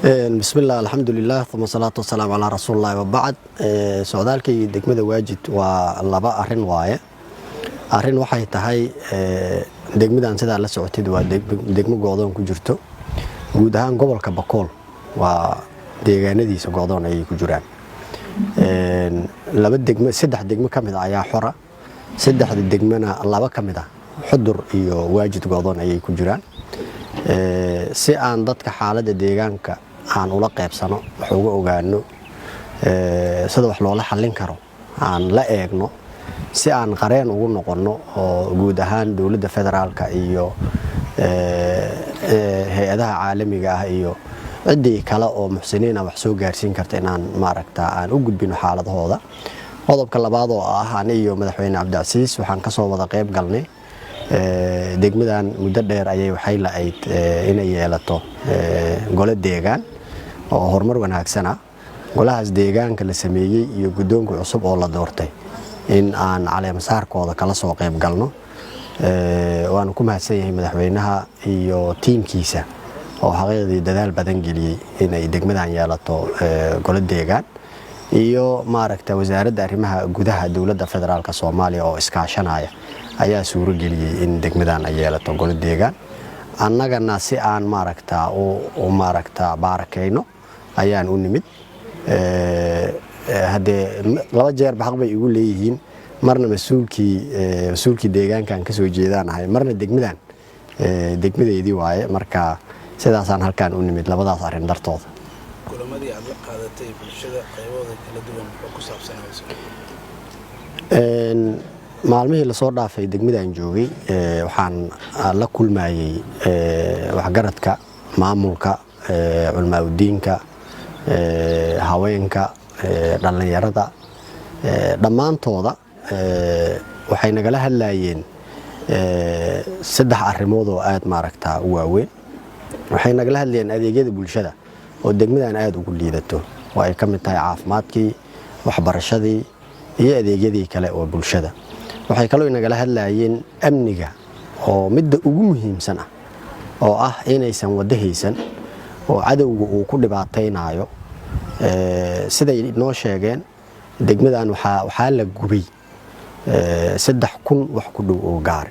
بسم الله الحمد لله ثم الصلاة والسلام على رسول الله وبعد سعودالكي degmada waajid waa laba arin waaye arin waxay tahay degmadan sida la socotid waa degmo go'doon ku jirto guud ahaan gobolka Bakool waa deegaanadiisa go'doon ay ku jiraan laba degmo saddex degmo kamid ayaa xora saddexda degmana laba kamid ah xudur iyo waajid go'doon ay ku jiraan si aan dadka xaaladda deegaanka aan ula qaybsano wax uga ogaano sida wax loola xallin karo aan la eegno si aan qareen ugu noqono oo guud ahaan dawladda federaalka iyo hay'adaha caalamiga ah iyo cidii kale oo muxsiniin wax soo gaarsiin karta inaan aan u gudbino xaaladahooda qodobka labaad oo ah aniga iyo madaxweyne Cabdicasiis waxaan ka soo wada qayb galnay degmadan muddo dheer ayay waxay laayd inay yeelato gole deegaan oo horumar wanaagsan ah golahaas deegaanka la sameeyay iyo gudoonka cusub oo la doortay in aan caleemasaarkooda kala soo qayb galno waan ku mahadsan yahay madaxweynaha iyo tiimkiisa oo xaqiiqdii dadaal badan geliyay inay degmadan yeelato gole deegaan iyo wasaaradda arrimaha gudaha dawladda federaalka Soomaaliya oo iskaashanaya ayaa suuro geliyay in degmadan ay yeelato gole deegaan annagana si aan baarakeyno ayaan u nimid hadee laba jeer xaq bay igu leeyihiin marna masuulkii deegaankan ka soo jeedanahay marna degmadeedii waaye marka sidaasaan halkaan u nimid labadaas arin dartooda kulamadii aad la qaadatay bulshada qaybooda kala duwan oo ku saabsanayso maalmihii la soo dhaafay degmadan joogay waxaan la kulmayay waxgaradka maamulka culmaadiinka haweenka dhalinyarada dhamaantooda waxay nagala hadlayeen saddex arrimood oo aad u waaweyn waxay nagala hadlayeen adeegyada bulshada oo degmadan aad ugu liidato oo ay ka mid tahay caafimaadkii waxbarashadii iyo adeegyadii kale oo bulshada waxay kaloo nagala hadlayeen amniga oo midda ugu muhiimsan ah oo ah inaysan wada haysan oo cadawga uu ku dhibaateynayo siday noo sheegeen degmadan waxa la gubay 3,000 wax ku dhow oo gaar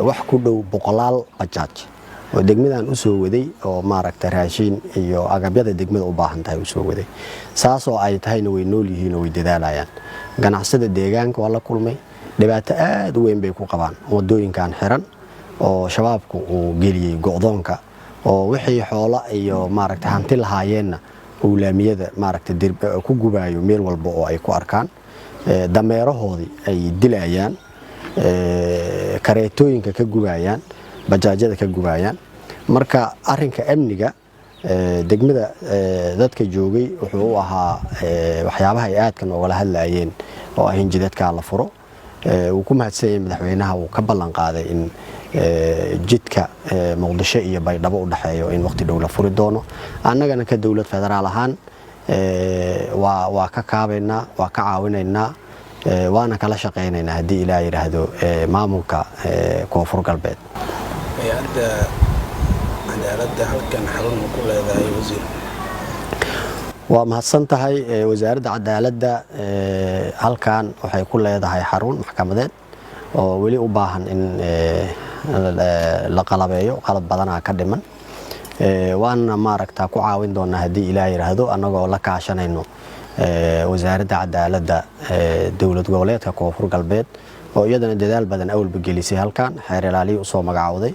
wax ku dhow boqolaal bajaaj oo degmadan u soo waday oo raashin iyo agabyada degmada u baahan tahay u soo waday saasoo ay tahayna way nool yihiin oo way dadaalayaan ganacsada deegaanka waa la kulmay dhibaato aad u weyn bay ku qabaan wadooyinkan xiran oo shabaabku uu geliyay go'doonka oo wixii xoolo iyo hanti lahaayeenna ulaamiyada ku gubaayo meel walba oo ay ku arkaan dameerahoodii ay dilayaan kareetooyinka ka gubayaan bajaajada ka gubayaan marka arinka amniga degmada dadka joogay wuxuu u ahaa waxyaabaha ay aadkan uga hadlayeen oo ah in jidadka la furo uu ku mahadsan yahay madaxweynaha uu ka ballan qaaday in jidka Muqdisho iyo Baydhabo u dhaxeeyo in waqti dhow la furi doono annagana ka dawlad federaal ahaan waa ka kaabeynaa waa ka caawinaynaa waana kala shaqeynaynaa hadii Ilaahay yiraahdo maamulka koonfur galbeed cadaaladda halkan xarun ku leedahay wasiir waa mahadsan tahay wasaaradda cadaaladda halkan waxay ku leedahay xarun maxkamadeed oo wali u baahan in la qalabeeyo qalab badan ka dhiman waana ku caawin doonaa hadii Ilaahay yiraahdo anagoo la kaashanayno wasaaradda cadaaladda dawlad goboleedka koonfur galbeed oo iyadana dadaal badan awalba gelisay halkan xeer ilaaliye u soo magacawday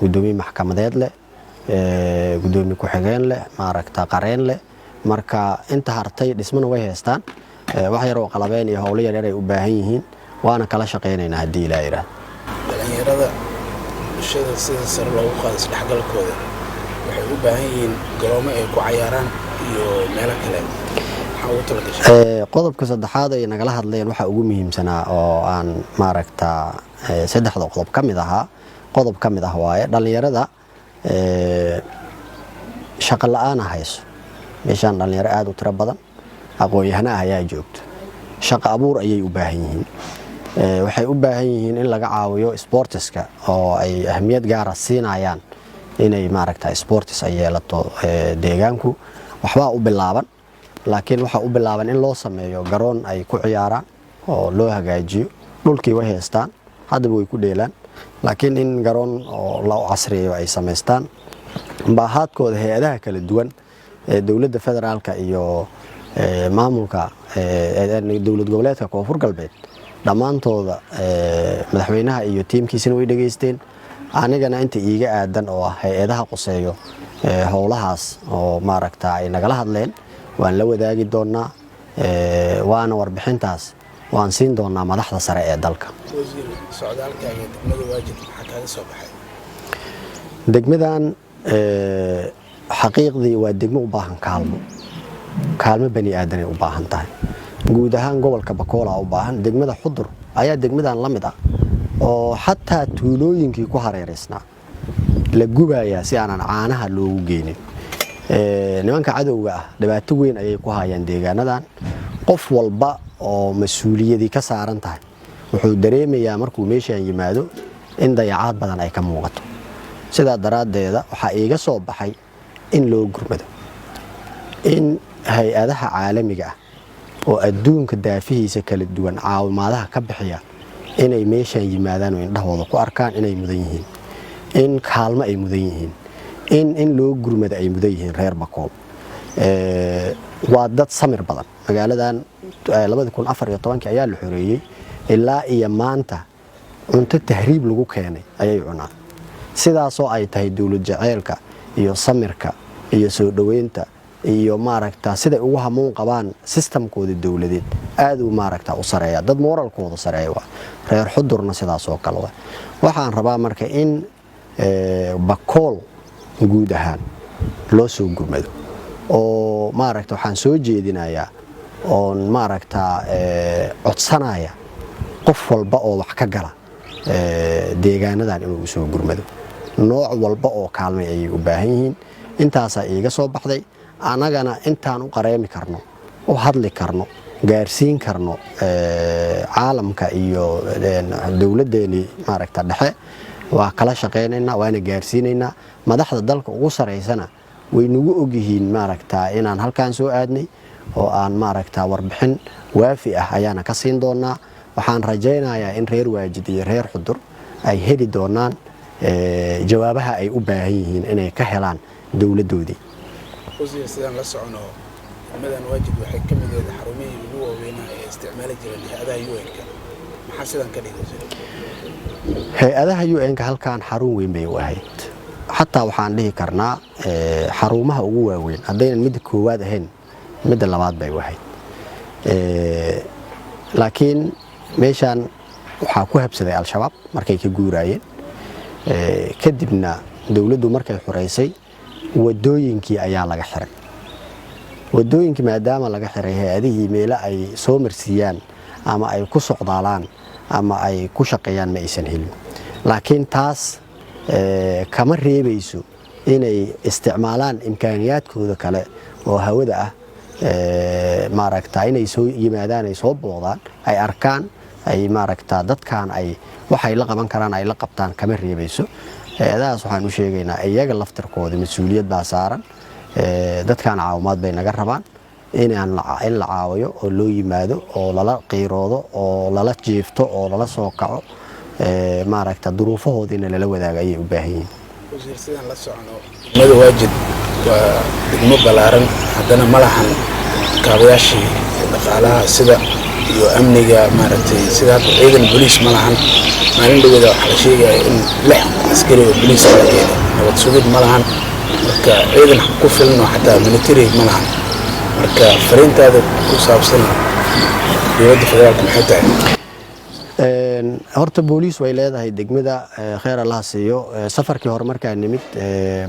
gudoomiye maxkamadeed leh gudoomiye ku xigeen leh qareen leh marka inta hartay dhismana way haystaan wax yar oo qalabeen iyo howlo yar ay u baahan yihiin waana kala shaqeynaynaa hadii Ilaahay yiraahdo dhalinyarada bulshada sida sar loogu qaado isdhexgalkooda waxay u baahan yihiin garoomo ay ku cayaaraan iyo meelo kale qodobka saddexaad ay nagala hadlayeen waxa ugu muhiimsanaa oo aan saddexda qodob kamid ahaa qodob kamid ah waaye dhalinyarada shaqo la'aan hayso meeshan dhalinyaro aad u tiro badan aqoon-yahano ayaa joogto shaqo abuur ayay u baahan yihiin waxay u baahan yihiin in laga caawiyo sportiska oo ay ahmiyad gaar ah siinayaan inay maaragta sports ay yeelato deegaanku waxba u bilaaban laakiin waxa u bilaaban in loo sameeyo garoon ay ku ciyaaraan oo loo hagaajiyo dhulkii way haystaan hadaba way ku dheelaan laakiin in garoon oo la casriyeeyo ay sameystaan baahaadkooda hay'adaha kala duwan ee dawladda federaalka iyo maamulka dawlad goboleedka Koonfur Galbeed dhamaantooda madaxweynaha iyo tiimkiisina way dhageysteen anigana inta iiga aadan oo ah hay'adaha qoseeyo howlahaas oo maaragta ay nagala hadleen waan la wadaagi doonaa waana warbixintaas waan siin doonaa madaxda sare ee dalka wasiir socdaalkaaga degmada Waajid maxaa kaaga soo baxay degmadan xaqiiqdii waa degmo u baahan kaalmo bani aadan u baahan tahay guud ahaan gobolka Bakool u baahan degmada Xudur ayaa degmadan la mid ah oo xataa tuulooyinkii ku hareereysnaa la gubayaa si aanan caanaha loogu geenin nimanka cadowga ah dhibaato weyn ayay ku hayaan deegaanadan qof walba oo mas'uuliyadi ka saaran tahay wuxuu dareemayaa markuu meeshaan yimaado in dayacaad badan ay ka muuqato sida daraadeeda waxa iiga soo baxay in loo gurmado in hay'adaha caalamiga ah oo adduunka daafihiisa kala duwan caawimaadaha ka bixiya inay meeshaan yimaadaan oo indhahooda ku arkaan inay mudan yihiin in kaalmo ay mudan yihiin in loo gurmado ay mudan yihiin reer Bakool waa dad samir badan magaaladan 2014 ayaa la xoreeyay ilaa iyo maanta cunto tahriib lagu keenay ayay cunaan sidaas oo ay tahay dawlad jaceelka iyo samirka iyo soo dhaweynta iyo maaragta sida ugu hamuun qabaan systemkooda dawladeed aad u maaragta u sareeya dad moralkooda sareeya reer Xudurna sidaas oo kale waxaan rabaa marka in Bakool guud ahaan loo soo gurmado oo maaragta waxaan soo jeedinayaa oo maaragta codsanaya qof walba oo wax ka gala deegaanadan inuu soo gurmado nooc walba oo kaalmay ay u baahan yihiin intaas ay iga soo baxday anagana intaan u qareemi karno oo hadli karno gaarsiin karno caalamka iyo dawladeeni maaragta dhexe waa kala shaqeynayna waana gaarsiinaynaa madaxda dalka ugu sareysana way nagu og yihiin maaragta inaan halkaan soo aadnay oo aan maaragta warbixin waafi ah ayaana ka siin doonaa waxaan rajaynayaa in reer Waajid iyo reer Xudur ay heli doonaan jawaabaha ay u baahan yihiin inay ka helaan dawladoodii wasiir sidaan la socono degmadan Waajid waxay ka mid yihiin xarumihii ugu waaweyn ee isticmaali jireen hay'adaha UN-ka maxaa sidan ka dhigaysa hay'adaha UN-ka halkaan xarun weyn bay u ahayd xataa waxaan dhihi karnaa xarumaha ugu waaweyn haddaynan mid koowaad ahayn mid labaad bay u ahayd laakiin meeshaan waxaa ku habsaday al-shabaab markay ka guurayeen kadibna dawladdu markay xoreysay wadooyinkii ayaa laga xiray wadooyinkii maadaama laga xiray hay'adihii meelo ay soo marsiiyaan ama ay ku socdaalaan ama ay ku shaqeeyaan ma aysan helin laakiin taas kama reebayso inay isticmaalaan imkaaniyaadkooda kale oo hawada ah maaragta inay soo yimaadaan ay soo boodaan ay arkaan ay maaragta dadkan ay waxay la qaban karaan ay la qabtaan kama reebayso hay'adahaas waxaan u sheegaynaa iyaga laftirkooda mas'uuliyad baa saaran dadkan caawimaad bay naga rabaan in la caawiyo oo loo yimaado oo lala qiiroodo oo lala jiifto oo lala soo kaco maaragta duruufahoodina lala wadaago ayay u baahan yihiin wasiir sidaan la socono degmada Waajid waa degmo balaaran haddana malahan kaabayaashii dhaqaalaha sida iyo amniga maaragtay sida ciidan booliis malahan maalin dhaweeda waxa la sheegay in 6 askari oo booliis la geeyay nabad sugid malahan marka ciidan ku filan oo xataa military malahan marka fariintaada ku saabsan dowladda federaalka maxay tahay horta booliis way leedahay degmada khayr Allah siiyo safarkii hore markaa nimid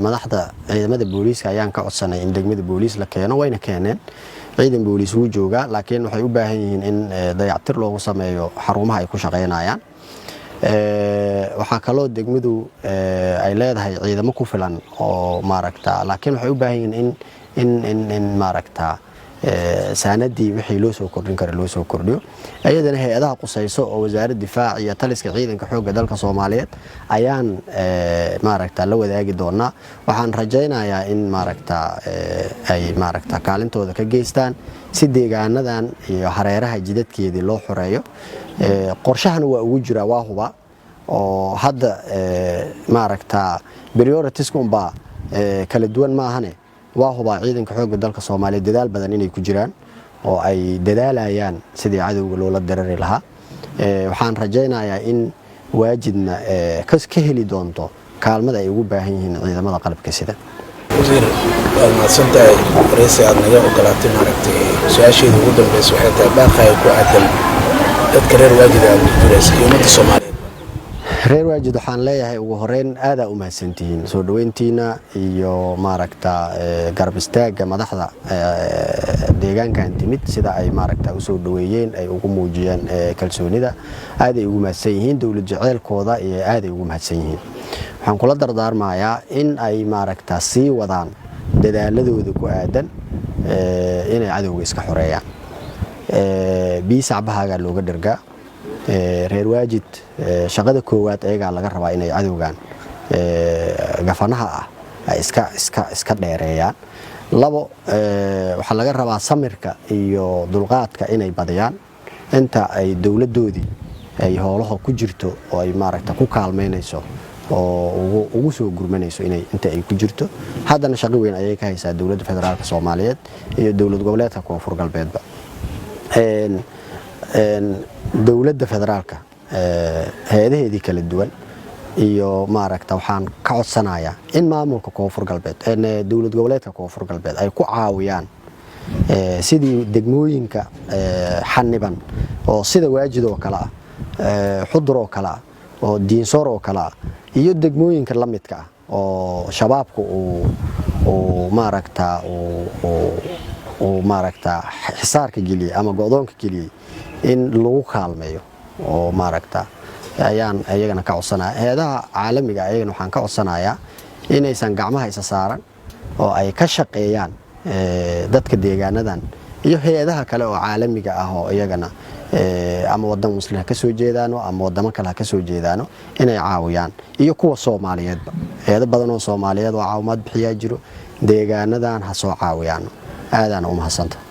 madaxda ciidamada booliiska ayaan ka codsanay in degmada booliis la keeno wayna keeneen ciidan booliis uu jooga laakiin waxay u baahan yihiin in dayactir loogu sameeyo xarumaha ay ku shaqeynayaan waxa kaloo degmadu ay leedahay ciidamo ku filan oo maaragta laakiin waxay u baahan yihiin in maaragta saanadii wixii loo soo kordhin kara loo soo kordhiyo ayadana hay'adaha qusayso oo wasaaradda difaac iyo taliska ciidanka xoogga dalka Soomaaliyeed ayaan maaragta la wadaagi doonaa waxaan rajaynayaa in maaragta ay maaragta kaalintooda ka geystaan si deegaanadan iyo hareeraha jidadkeedii loo xoreeyo qorshahan waa ugu jira waa huba oo hadda maaragta priorities kumba kala duwan ma ahane waa huba ciidanka xoogga dalka Soomaaliyeed dadaal badan inay ku jiraan oo ay dadaalayaan sidii cadawga loola diriri lahaa waxaan rajaynayaa in waajidna ka heli doonto kaalmada ay ugu baahan yihiin ciidamada qalabka sida wasiir maadsantahay wareysi aad naga ogolaatay maaragtay su'aasheeda ugu dambeysay waxay tahay baaqay ku aadan dadka reer waajid aad diraysa ummadda Soomaaliyeed reer waajid waxaan leeyahay ugu horeyn aad u mahadsantihiin soo dhaweyntiina iyo maaragta garab istaaga madaxda deegaankan timid sida ay maaragta u soo dhaweeyeen ay ugu muujiyeen kalsoonida aad ay ugu mahadsan yihiin dawlad jaceelkooda iyo aad ay ugu mahadsan yihiin waxaan kula dardaarmayaa in ay maaragta sii wadaan dadaaladooda ku aadan inay cadawga iska xoreeyaan biisacbahaga looga dhargaa reer waajid shaqada koowaad ayaga laga rabaa inay cadawgan gafanaha ay iska dheereeyaan labo waxa laga rabaa samirka iyo dulqaadka inay badiyaan inta ay dawladoodii ay howlaha ku jirto oo ay maaragta ku kaalmeynayso oo ugu soo gurmanayso inta ay ku jirto haddana shaqo weyn ayay ka haysaa dawladda federaalka Soomaaliyeed iyo dawlad goboleedka Koonfur Galbeedba dawladda federaalka hay'adaheedii kala duwan iyo maaragta waxaan ka codsanayaa in maamulka Koonfur Galbeed dawlad goboleedka Koonfur Galbeed ay ku caawiyaan sidii degmooyinka xaniban oo sida waajid oo kala xudur oo kala oo diinsoor oo kala iyo degmooyinka la midka oo shabaabku oo maaragta xisaarka geliyay ama go'doonka geliyay in lagu kaalmeeyo oo maaragta ayaan ayagana ka codsanayaa hay'adaha caalamiga ayagana waxaan ka codsanayaa inaysan gacmaha isa saaran oo ay ka shaqeeyaan dadka deegaanadan iyo hay'adaha kale oo caalamiga ah oo iyagana ama wadan muslim ka soo jeedaano ama wadamo kale ka soo jeedaano inay caawiyaan iyo kuwa Soomaaliyeedba hay'ado badan oo Soomaaliyeed oo caawimaad bixiya jiro deegaanadan ha soo caawiyaan aadana u mahadsantahay